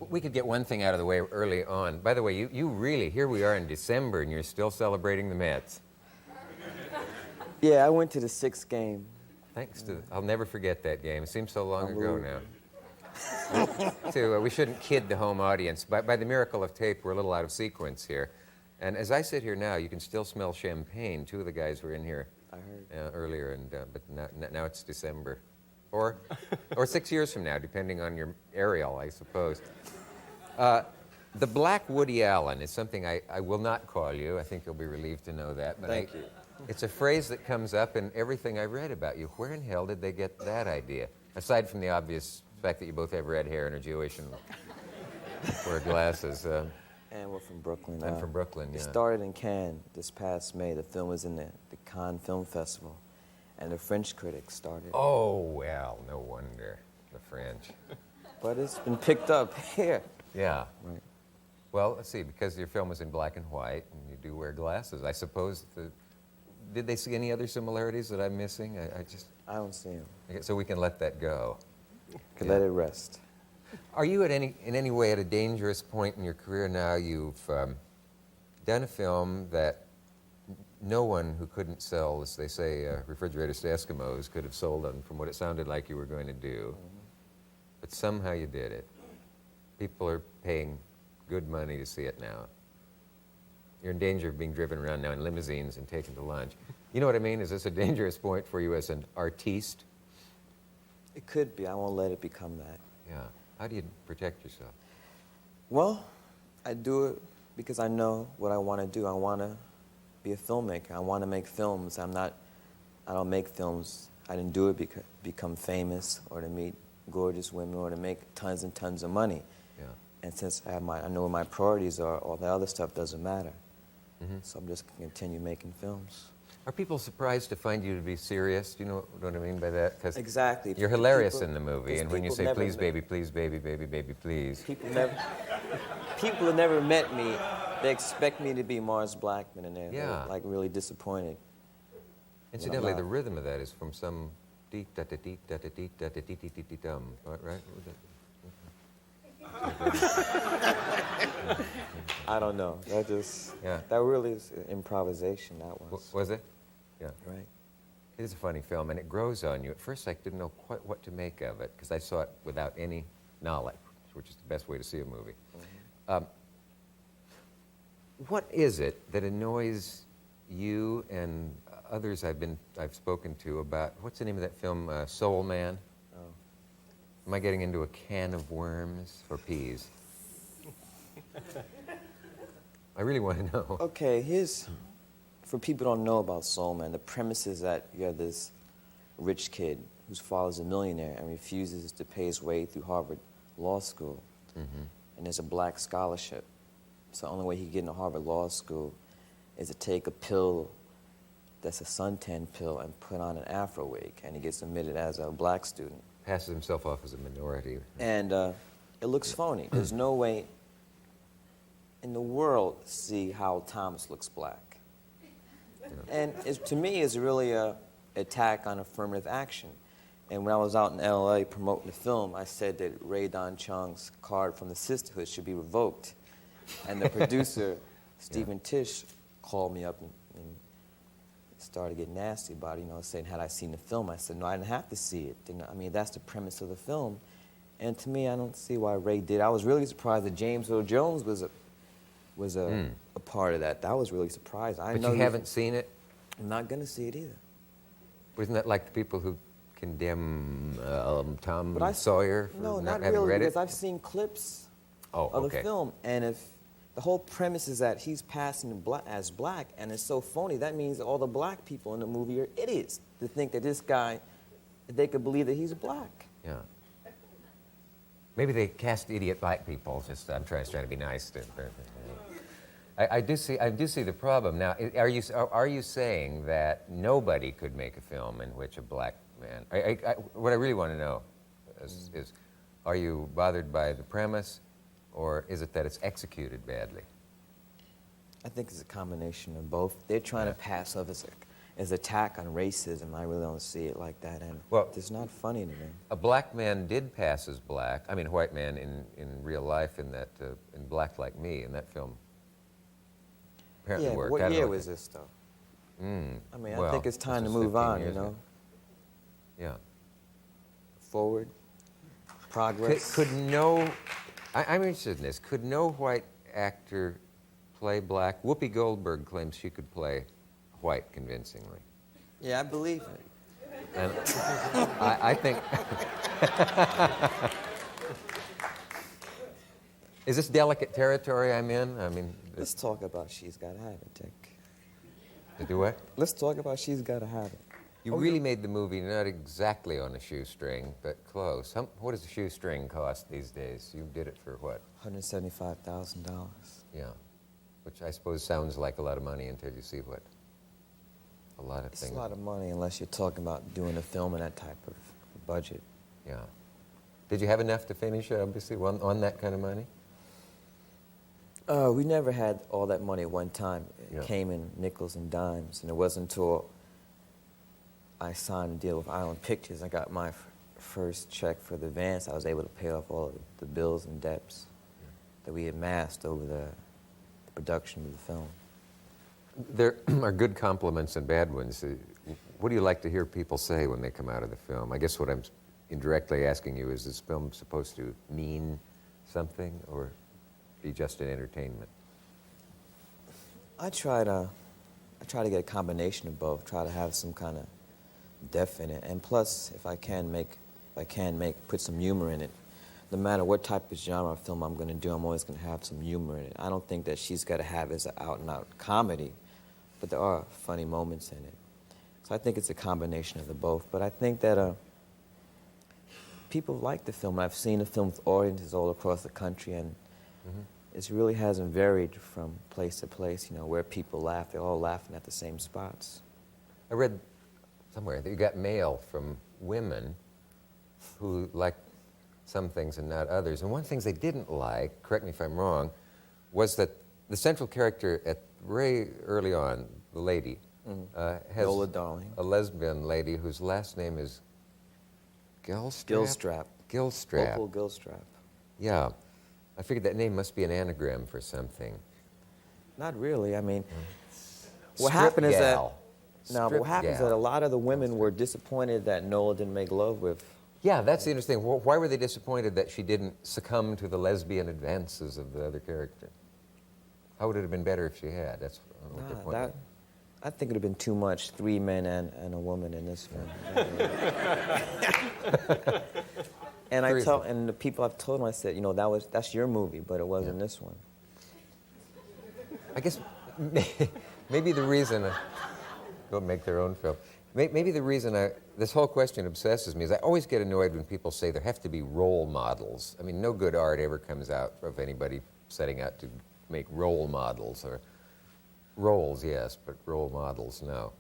we could get one thing out of the way early on. By the way, you really, here we are in December, and you're still celebrating the Mets. Yeah, I went to the 6th game. Thanks to, I'll never forget that game. It seems so long ago now. We shouldn't kid the home audience. By the miracle of tape, we're a little out of sequence here. And as I sit here now, you can still smell champagne. Two of the guys were in here earlier, and but now it's December. Or 6 years from now, depending on your aerial, I suppose. The Black Woody Allen is something I will not call you. I think you'll be relieved to know that. But Thank you. It's a phrase that comes up in everything I've read about you. Where in hell did they get that idea? Aside from the obvious fact that you both have red hair and are Jewish and wear glasses. And we're from Brooklyn. I'm from Brooklyn, yeah. It started in Cannes this past May. The film was in the Cannes Film Festival. And the French critics started. Oh, well, no wonder. The French. But it's been picked up here. Yeah. Right. Well, let's see, because your film was in black and white, and you do wear glasses, I suppose did they see any other similarities that I'm missing? I don't see them. So we can let that go. Let it rest. Are you in any way at a dangerous point in your career now? You've done a film that no one who couldn't sell, as they say, refrigerators to Eskimos could have sold them from what it sounded like you were going to do. But somehow you did it. People are paying good money to see it now. You're in danger of being driven around now in limousines and taken to lunch. You know what I mean? Is this a dangerous point for you as an artiste? It could be. I won't let it become that. Yeah. How do you protect yourself? Well, I do it because I know what I want to do. I want to be a filmmaker. I want to make films. I don't make films. I didn't do it because become famous or to meet gorgeous women or to make tons and tons of money. Yeah. And since I know what my priorities are, all the other stuff doesn't matter. So I'm just going to continue making films. Are people surprised to find you to be serious? Do you know what I mean by that? 'Cause exactly. You're hilarious in the movie, and when you say, please, baby, please, baby, baby, baby, please. People have never met me. They expect me to be Mars Blackman, and they're like really disappointed. Incidentally, the rhythm of that is from some deep da da deep da da deep da da dee dee dee dee dum, right? I don't know. That really is improvisation. That was. Was it? Yeah. Right. It is a funny film, and it grows on you. At first, I didn't know quite what to make of it because I saw it without any knowledge, which is the best way to see a movie. What is it that annoys you and others I've spoken to about what's the name of that film, Soul Man? Oh. Am I getting into a can of worms or peas? I really want to know. Okay, for people who don't know about Soul Man, the premise is that you have this rich kid whose father's a millionaire and refuses to pay his way through Harvard Law School. And there's a black scholarship. So the only way he can get into Harvard Law School is to take a pill that's a suntan pill and put on an Afro wig, and he gets admitted as a black student. Passes himself off as a minority. And it looks phony. There's no way in the world to see how Thomas looks black. And to me, it's really an attack on affirmative action. And when I was out in L.A. promoting the film, I said that Ray Don Chung's card from the Sisterhood should be revoked. And the producer, Stephen Tisch, called me up and started getting nasty about it, saying, had I seen the film? I said, no, I didn't have to see it. I mean, that's the premise of the film. And to me, I don't see why Ray did. I was really surprised that James Earl Jones was a part of that. That was really surprised. But you haven't seen it? I'm not going to see it either. Wasn't that like the people who condemn Tom Sawyer for no, not not having really, read it? because I've seen clips of the film, and if the whole premise is that he's passing as black, and it's so phony, that means all the black people in the movie are idiots to think that this guy, they could believe that he's black. Yeah. Maybe they cast idiot black people. I'm trying to be nice to. I do see the problem. Now, are you saying that nobody could make a film in which a black man? What I really want to know is, are you bothered by the premise, or is it that it's executed badly? I think it's a combination of both. They're trying to pass off as is attack on racism. I really don't see it like that, and Well, it's not funny to me. a black man did pass as black. I mean, a white man in real life in Black Like Me, in that film. Apparently Yeah, worked. what I don't year know was this, though? I mean, I well, think it's time to this was move 15 on, you years know? ago. Yeah. Forward, progress. I'm interested in this. Could no white actor play black? Whoopi Goldberg claims she could play white convincingly. Yeah, I believe it. And I think... Is this delicate territory I'm in? I mean... Let's talk about She's Gotta Have It, Dick. To do what? Let's talk about She's Gotta Have It. You really made the movie not exactly on a shoestring, but close. What does a shoestring cost these days? You did it for what? $175,000. Yeah. Which I suppose sounds like a lot of money until you see what a lot of It's things. a lot of money unless you're talking about doing a film in that type of budget. Yeah. Did you have enough to finish, obviously, on that kind of money? We never had all that money at one time. It came in nickels and dimes, and it wasn't until I signed a deal with Island Pictures, I got my first check for the advance, I was able to pay off all of the bills and debts that we amassed over the production of the film. There are good compliments and bad ones. What do you like to hear people say when they come out of the film? I guess what I'm indirectly asking you is this film supposed to mean something or be just an entertainment? I try to get a combination of both, try to have some kind of depth in it, and plus, if I can put some humor in it. No matter what type of genre of film I'm going to do, I'm always going to have some humor in it. I don't think that She's Gotta Have It as an out-and-out comedy, but there are funny moments in it. So I think it's a combination of the both. But I think that people like the film. I've seen the film with audiences all across the country, and it really hasn't varied from place to place, you know, where people laugh. They're all laughing at the same spots. I read somewhere that you got mail from women who liked some things and not others. And one of the things they didn't like, correct me if I'm wrong, was that the central character at very early on, the lady, has Lola Darling. a lesbian lady whose last name is Gilstrap? Gilstrap. Gilstrap. Opal Gilstrap. Yeah. I figured that name must be an anagram for something. Not really. I mean, what Strip happened is that... gal. No, but Strip what happened is gal. that a lot of the women were disappointed that Nola didn't make love with... Yeah, that's the interesting. Why were they disappointed that she didn't succumb to the lesbian advances of the other character? How would it have been better if she had? That's what their point was. I think it would have been too much, 3 men and a woman in this film. And the people I've told them, I said, you know, that's your movie, but it wasn't this one. I guess maybe the reason go make their own film. Maybe the reason this whole question obsesses me is I always get annoyed when people say there have to be role models. I mean, no good art ever comes out of anybody setting out to make role models, or roles, yes, but role models, no.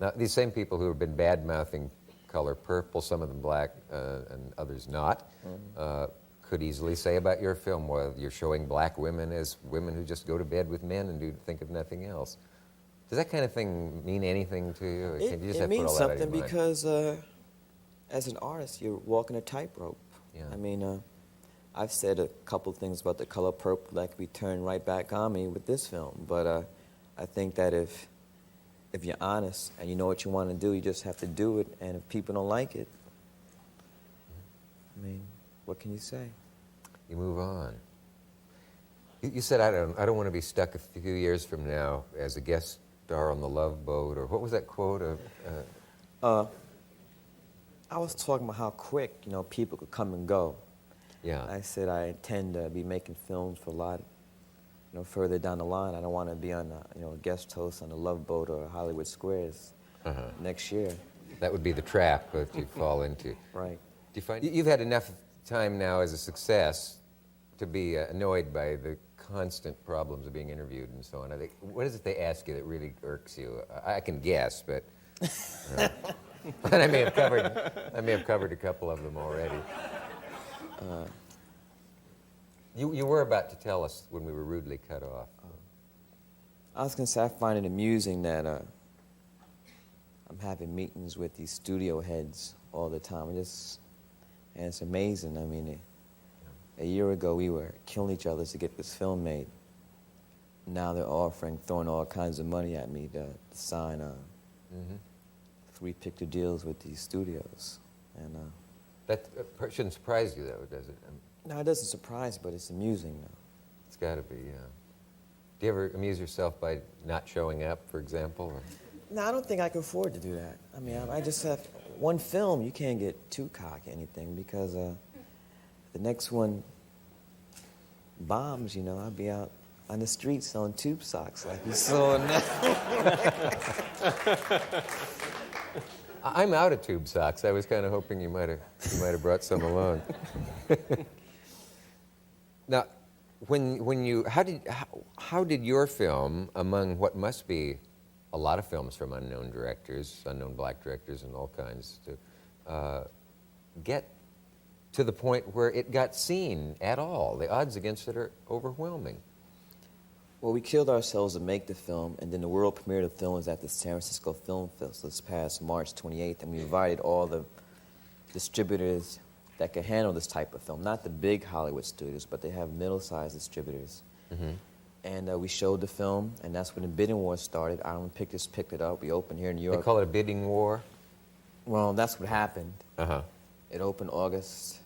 Now, these same people who have been bad-mouthing Color Purple, some of them black and others not, could easily say about your film, well, you're showing black women as women who just go to bed with men and think of nothing else. Does that kind of thing mean anything to you? Or can you just It have to put means all that out of something your mind? because as an artist, you're walking a tightrope. Yeah. I mean, I've said a couple things about The Color Purple that could be turned right back on me with this film, but I think that if you're honest and you know what you want to do, you just have to do it, and if people don't like it, I mean, what can you say? You move on. You said, I don't want to be stuck a few years from now as a guest star on The Love Boat, or what was that quote? I was talking about how quick, you know, people could come and go. Yeah. I said I intend to be making films for a lot, you know, further down the line. I don't want to be on, a guest host on The Love Boat or Hollywood Squares next year. That would be the trap that you fall into. Right. Do you find you've had enough time now as a success to be annoyed by the constant problems of being interviewed and so on? What is it they ask you that really irks you? I can guess, but I may have covered a couple of them already. You were about to tell us when we were rudely cut off. I was going to say I find it amusing that I'm having meetings with these studio heads all the time. And it's amazing. I mean, a year ago we were killing each other to get this film made. Now they're throwing all kinds of money at me to sign 3 picture deals with these studios. And That shouldn't surprise you, though, does it? no, it doesn't surprise, but it's amusing, though. It's got to be, yeah. Do you ever amuse yourself by not showing up, for example? Or? No, I don't think I can afford to do that. I mean, I just have one film. You can't get too cocky or anything because the next one bombs, you know. I'll be out on the street selling tube socks like you saw now. I'm out of tube socks. I was kind of hoping you might have brought some along. Now, how did your film, among what must be a lot of films from unknown directors, unknown black directors and all kinds, to get to the point where it got seen at all? The odds against it are overwhelming. Well, we killed ourselves to make the film, and then the world premiere of the film was at the San Francisco Film Festival this past March 28th, and we invited all the distributors that could handle this type of film. Not the big Hollywood studios, but they have middle-sized distributors. Mm-hmm. And we showed the film, and that's when the bidding war started. Island Pictures picked it up. We opened here in New York. They call it a bidding war? Well, that's what happened. Uh-huh. It opened August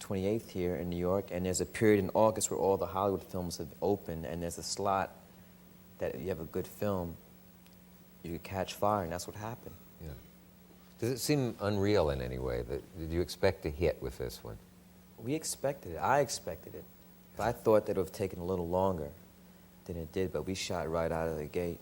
28th here in New York, and there's a period in August where all the Hollywood films have opened, and there's a slot that if you have a good film, you could catch fire, and that's what happened. Yeah. Does it seem unreal in any way? Did you expect to hit with this one? We expected it. I expected it. But I thought that it would have taken a little longer than it did, but we shot right out of the gate.